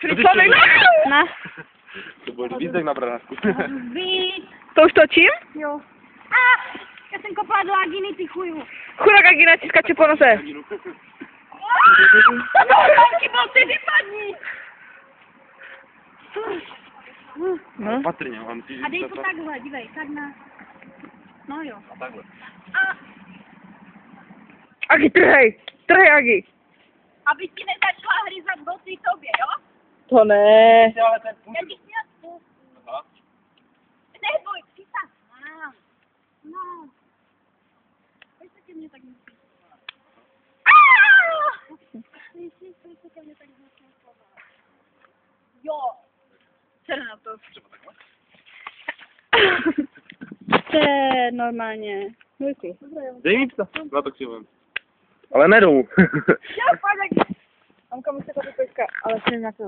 Czyli Sławek na... To byl gvízdek na branásku. To už točím? Jo. A, já jsem kopala do aginy, ty chuju. Chudák Agina ti skače po nose. Taky byl, ty vypadni. No. Patrně, on musí A dej to takhle, dívej, tak na... No jo. A takhle. A Agi, trhej. Trhej, Agi. aby ti nezačala hryzat boty tobě, jo? To ne. Ale ten půjdu. Já ti chtěla spolu. Aha. Neboj, přitaž. No. Proč se ke mně tak myslíš? Proč se ke mně tak myslíš? Jo. Co na to? Třeba takhle? To je normálně. Děkuji. Dej mi psa. No to chci vem. Ale nedou. Já pojď, Agi. Mamka musí to pojďka, ale jsem na to.